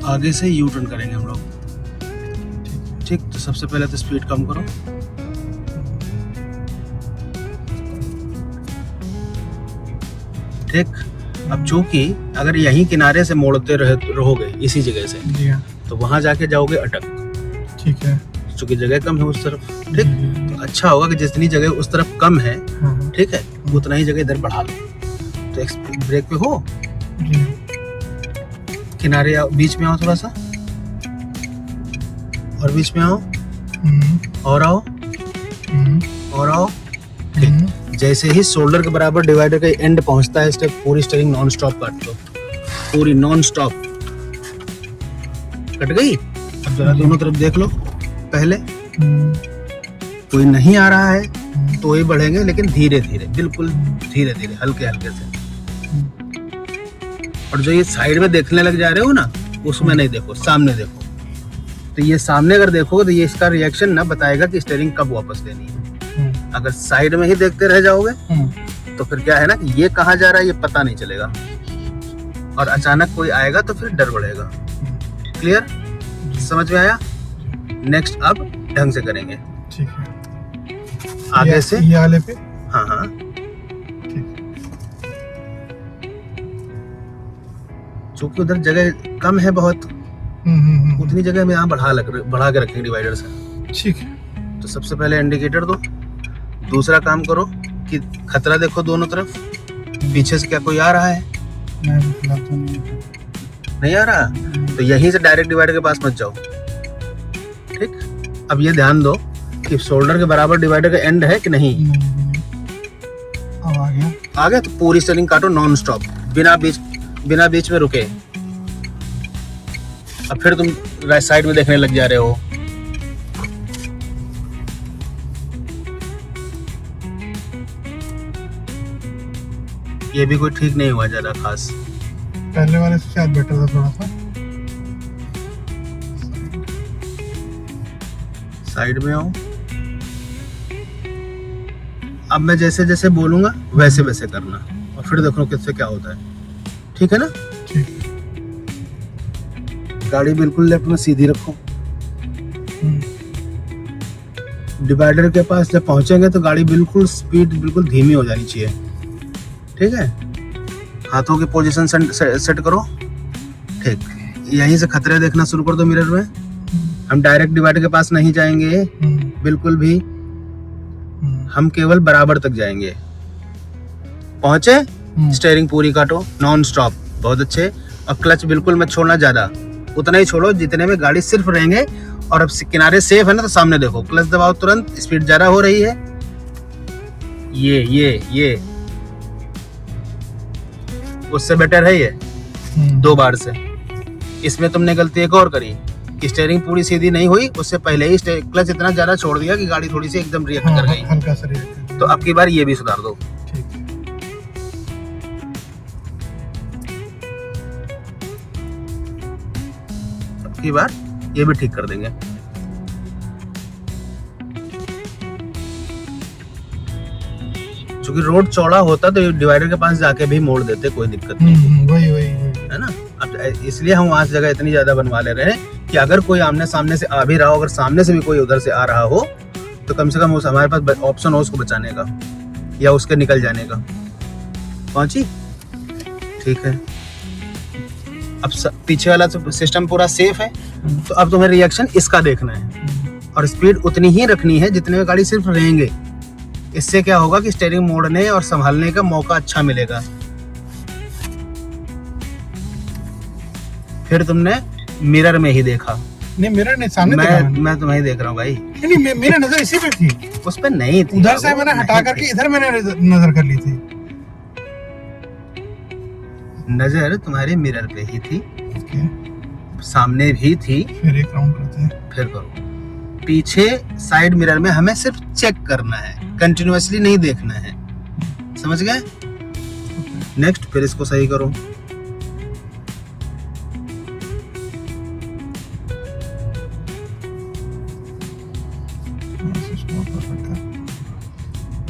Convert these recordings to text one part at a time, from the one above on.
आगे से U turn करेंगे हम लोग। ठीक, तो सबसे पहले तो स्पीड कम करो। ठीक, अब चूंकि अगर यहीं किनारे से मोड़ते रहोगे इसी जगह से, तो वहां जाके जाओगे अटक। ठीक है, चूंकि जगह कम है उस तरफ। ठीक, तो अच्छा होगा कि जितनी जगह उस तरफ कम है, ठीक है, उतना ही जगह इधर बढ़ा लो। तो ब्रेक पे हो, किनारे आओ, बीच में आओ थोड़ा सा, और बीच में आओ, और आओ, और आओ। ठीक, जैसे ही शोल्डर के बराबर डिवाइडर का एंड पहुंचता है, स्टेप पूरी स्टीयरिंग नॉन स्टॉप काट लो, पूरी नॉन स्टॉप कट गई। अब जरा दोनों तरफ देख लो। पहले कोई नहीं आ रहा है तो ही बढ़ेंगे, लेकिन धीरे धीरे, बिल्कुल धीरे धीरे, हल्के हल्के से। और जो ये साइड में देखने लग जा रहे हो ना, उसमें नहीं देखो, सामने देखो। तो ये सामने अगर देखोगे तो ये इसका रिएक्शन ना बताएगा कि स्टीयरिंग कब वापस देनी है। अगर साइड में ही देखते रह जाओगे तो फिर क्या है ना कि ये कहाँ जा रहा है ये पता नहीं चलेगा, और अचानक कोई आएगा तो फिर डर बढ़ेगा। क्लियर, समझ में आया? नेक्स्ट अब ढंग से करेंगे। ठीक है, आगे से ये वाले पे। हाँ हाँ, चूंकि उधर जगह कम है बहुत, उतनी जगह में यहाँ बढ़ा के रखेंगे डिवाइडर से। ठीक है, तो सबसे पहले इंडिकेटर दो। दूसरा काम करो कि खतरा देखो दोनों तरफ, पीछे से क्या कोई आ रहा है? नहीं आ रहा, तो यहीं से डायरेक्ट डिवाइडर के पास मत जाओ। ठीक, अब ये ध्यान दो कि शोल्डर के बराबर डिवाइडर का एंड है कि नहीं। आ गया, तो पूरी स्टीयरिंग काटो नॉन स्टॉप, बिना बीच में रुके। अब फिर तुम राइट साइड में देखने लग जा रहे हो। ये भी कोई ठीक नहीं हुआ ज्यादा खास, पहले वाले से शायद बेटर था थोड़ा सा। साइड में आओ। अब मैं जैसे जैसे बोलूंगा वैसे वैसे करना, और फिर देखो किससे क्या होता है। ठीक है ना? ठीक। गाड़ी बिल्कुल लेफ्ट में सीधी रखो। डिवाइडर के पास जब पहुंचेंगे तो गाड़ी बिल्कुल स्पीड बिल्कुल धीमी हो जानी चाहिए। ठीक है, हाथों की पोजीशन सेट करो। ठीक, यहीं से खतरे देखना शुरू कर दो मिरर में। हम डायरेक्ट डिवाइडर के पास नहीं जाएंगे बिल्कुल भी, हम केवल बराबर तक जाएंगे। पहुंचे, स्टीयरिंग पूरी काटो नॉन स्टॉप। बहुत अच्छे। अब क्लच बिल्कुल मत छोड़ना ज्यादा, उतना ही छोड़ो जितने में गाड़ी सिर्फ रहेंगे। और अब किनारे सेफ है ना, तो सामने देखो, क्लच दबाओ तुरंत, स्पीड ज्यादा हो रही है। ये उससे बेटर है ये 2 बार से। इसमें तुमने गलती एक और करी कि स्टीयरिंग पूरी सीधी नहीं हुई, उससे पहले ही क्लच इतना ज्यादा छोड़ दिया कि गाड़ी थोड़ी सी एकदम रिएक्ट कर गई। हल्का सा रिएक्ट। तो अब की बार ये भी सुधार दो। अब की बार ये भी ठीक कर देंगे। क्योंकि रोड चौड़ा होता तो डिवाइडर के पास जाके भी मोड़ देते, कोई दिक्कत नहीं। वही है ना। अब इसलिए हम वहां से जगह इतनी ज्यादा बनवा ले रहे हैं कि अगर कोई आमने सामने से आ भी रहा हो, अगर सामने से भी कोई उधर से आ रहा हो, तो कम से कम हमारे पास ऑप्शन हो उसको बचाने का या उसके निकल जाने का। पहुंची? ठीक है। अब पीछे वाला तो सिस्टम पूरा सेफ है, तो अब तुम्हें रिएक्शन इसका देखना है, और स्पीड उतनी ही रखनी है जितने में गाड़ी सिर्फ रहेंगे। इससे क्या होगा कि स्टीयरिंग मोड़ने और संभालने का मौका अच्छा मिलेगा। फिर तुमने मिरर में ही देखा। नहीं, मिरर नहीं, सामने मैं तुम्हें ही देख रहा हूँ भाई। नहीं, मेरी नजर इसी पे थी, उस पे नहीं थी। उधर से मैंने हटा करके इधर मैंने नजर कर ली थी। नजर तुम्हारे मिरर पे ही थी। सामने भी थी। फिर एक राउंड करते हैं। फिर करो। पीछे साइड मिरर में हमें सिर्फ चेक करना है, कंटिन्यूअसली नहीं देखना है। समझ गए? नेक्स्ट, फिर इसको सही करो।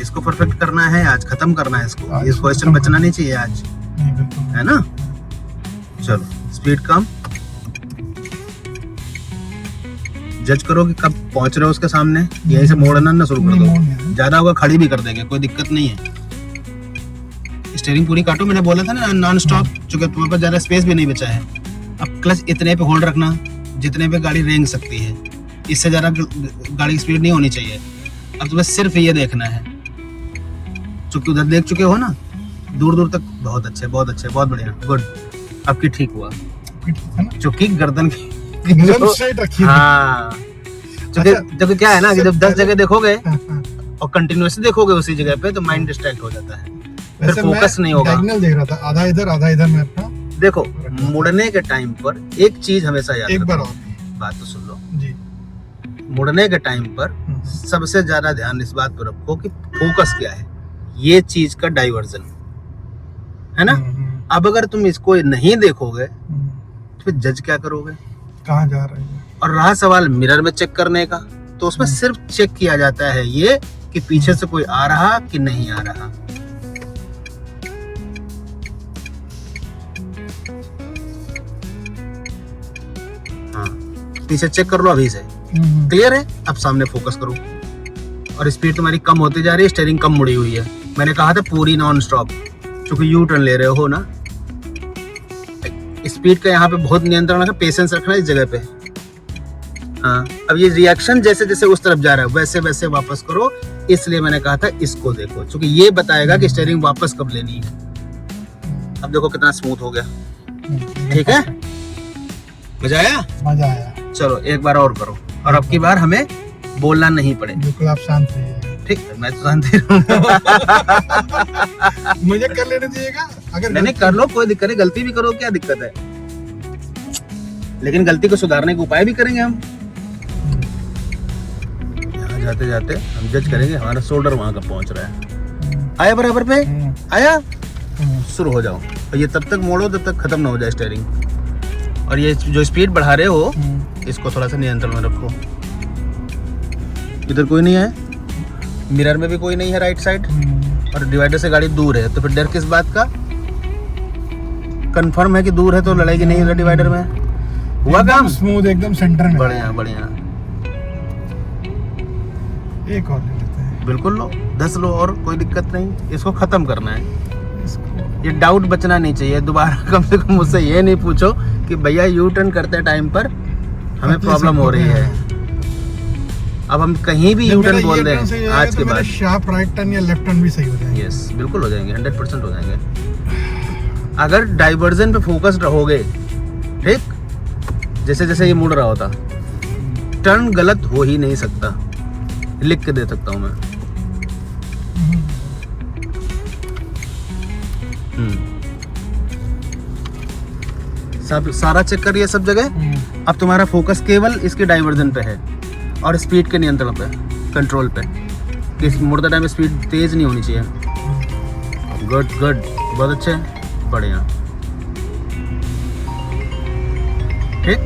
इसको परफेक्ट करना है आज, खत्म करना है इसको। इस क्वेश्चन बचना नहीं चाहिए आज, है ना? चलो, स्पीड कम। जज करो कि कब पहुंच रहे हो उसके सामने, यहीं से मोड़ना ना शुरू कर दो, ज्यादा होगा खड़ी भी कर देंगे, कोई दिक्कत नहीं है। स्टीयरिंग पूरी काटो, मैंने बोला था ना नॉन स्टॉप, चूंकि तुम्हारे पास ज्यादा स्पेस भी नहीं बचा है। अब क्लच इतने पे होल्ड रखना जितने पे गाड़ी रेंग सकती है, इससे ज्यादा गाड़ी की स्पीड नहीं होनी चाहिए। अब तुम्हें सिर्फ ये देखना है, चूंकि उधर देख चुके हो ना दूर दूर तक, बहुत अच्छे बहुत अच्छे, बहुत बढ़िया, गुड। अब की ठीक हुआ, चूंकि गर्दन की हाँ, क्योंकि क्या है ना कि जब 10 जगह देखोगे और कंटिन्यूअसली देखोगे उसी जगह पे तो माइंड डिस्ट्रैक्ट हो जाता है, फिर फोकस नहीं होगा। देख रहा था, आधा इधर मैं अपना। देखो मुड़ने के टाइम पर एक चीज हमेशा याद एक बार रखो, और बात तो सुन लो जी। मुड़ने के टाइम पर सबसे ज्यादा ध्यान इस बात पर रखो कि फोकस क्या है, ये चीज का डाइवर्जन है ना। अब अगर तुम इसको नहीं देखोगे तो फिर जज क्या करोगे, कहाँ जा रहे हैं। और रहा सवाल मिरर में चेक करने का, तो उसमें सिर्फ चेक किया जाता है ये कि पीछे से कोई आ रहा कि नहीं आ रहा। हाँ, पीछे चेक कर लो अभी से, क्लियर है। अब सामने फोकस करो, और स्पीड तुम्हारी कम होती जा रही है, स्टीयरिंग कम मुड़ी हुई है। मैंने कहा था पूरी नॉन स्टॉप, क्योंकि यू टर्न ले रहे हो ना। स्पीड का यहाँ पे बहुत नियंत्रण रखना, पेशेंस रखना इस जगह पे। हाँ, अब ये रिएक्शन जैसे जैसे उस तरफ जा रहा है वैसे वैसे वापस करो, इसलिए मैंने कहा था इसको देखो, क्योंकि ये बताएगा कि स्टीयरिंग वापस कब लेनी है। अब देखो कितना स्मूथ हो गया, ठीक है, मजा आया। मजा आया। चलो एक बार और करो, और अब की बार हमें बोलना नहीं पड़े। बिल्कुल आप शांत रहिए। ठीक है, मैं तो शांति रहूंगा। मुझे कर लेने दीजिएगा, अगर नहीं कर लो, कोई दिक्कत नहीं, गलती भी करो, क्या दिक्कत है, लेकिन गलती को सुधारने के उपाय भी करेंगे हम। यहाँ जाते जाते हम जज करेंगे हमारा शोल्डर वहां का पहुंच रहा है, आया बराबर पे, आया, शुरू हो जाओ। और ये तब तक मोड़ो जब तक खत्म ना हो जाए स्टीयरिंग। और ये जो स्पीड बढ़ा रहे हो इसको थोड़ा सा नियंत्रण में रखो। इधर कोई नहीं है, मिरर में भी कोई नहीं है राइट साइड, और डिवाइडर से गाड़ी दूर है, तो फिर डर किस बात का। कंफर्म है कि दूर है तो लड़ाई नहीं है डिवाइडर में। हुआ काम स्मूथ एकदम सेंटर में। बढ़िया बढ़िया। एक और ले लेते हैं। बिल्कुल लो, 10 लो, और कोई दिक्कत नहीं, इसको खत्म करना है। इसको ये डाउट बचना नहीं चाहिए दोबारा, कम से कम मुझसे ये नहीं पूछो कि भैया यू टर्न करते टाइम पर हमें प्रॉब्लम हो रही है। अब हम कहीं भी यू टर्न बोल रहे हैं आज के बाद, शार्प राइट टर्न या लेफ्ट टर्न भी सही हो जाएंगे। यस बिल्कुल हो जाएंगे, 100% हो जाएंगे अगर डाइवर्जन पे फोकस रहोगे। ठीक, जैसे जैसे ये मुड़ रहा होता, टर्न गलत हो ही नहीं सकता, लिख के दे सकता हूं मैं। सब सारा चेक करिए सब जगह। अब तुम्हारा फोकस केवल इसके डाइवर्जन पे है और स्पीड के नियंत्रण पे, कंट्रोल पे, कि मुड़ते टाइम स्पीड तेज नहीं होनी चाहिए। गुड गुड, बहुत अच्छे, बढ़िया, ठीक।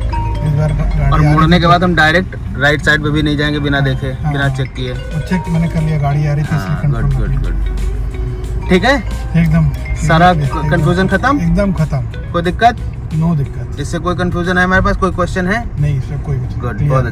और मुड़ने के बाद हम डायरेक्ट राइट साइड पे भी नहीं जाएंगे बिना देखे, बिना चेक किए। चेक मैंने कर लिया, गाड़ी आ रही थी। गुड गुड गुड, ठीक है, एकदम सारा कंफ्यूजन खत्म, एकदम खत्म, कोई दिक्कत, नो दिक्कत। इससे कोई कंफ्यूजन है हमारे पास, कोई क्वेश्चन है नहीं, इससे कोई गुड, बहुत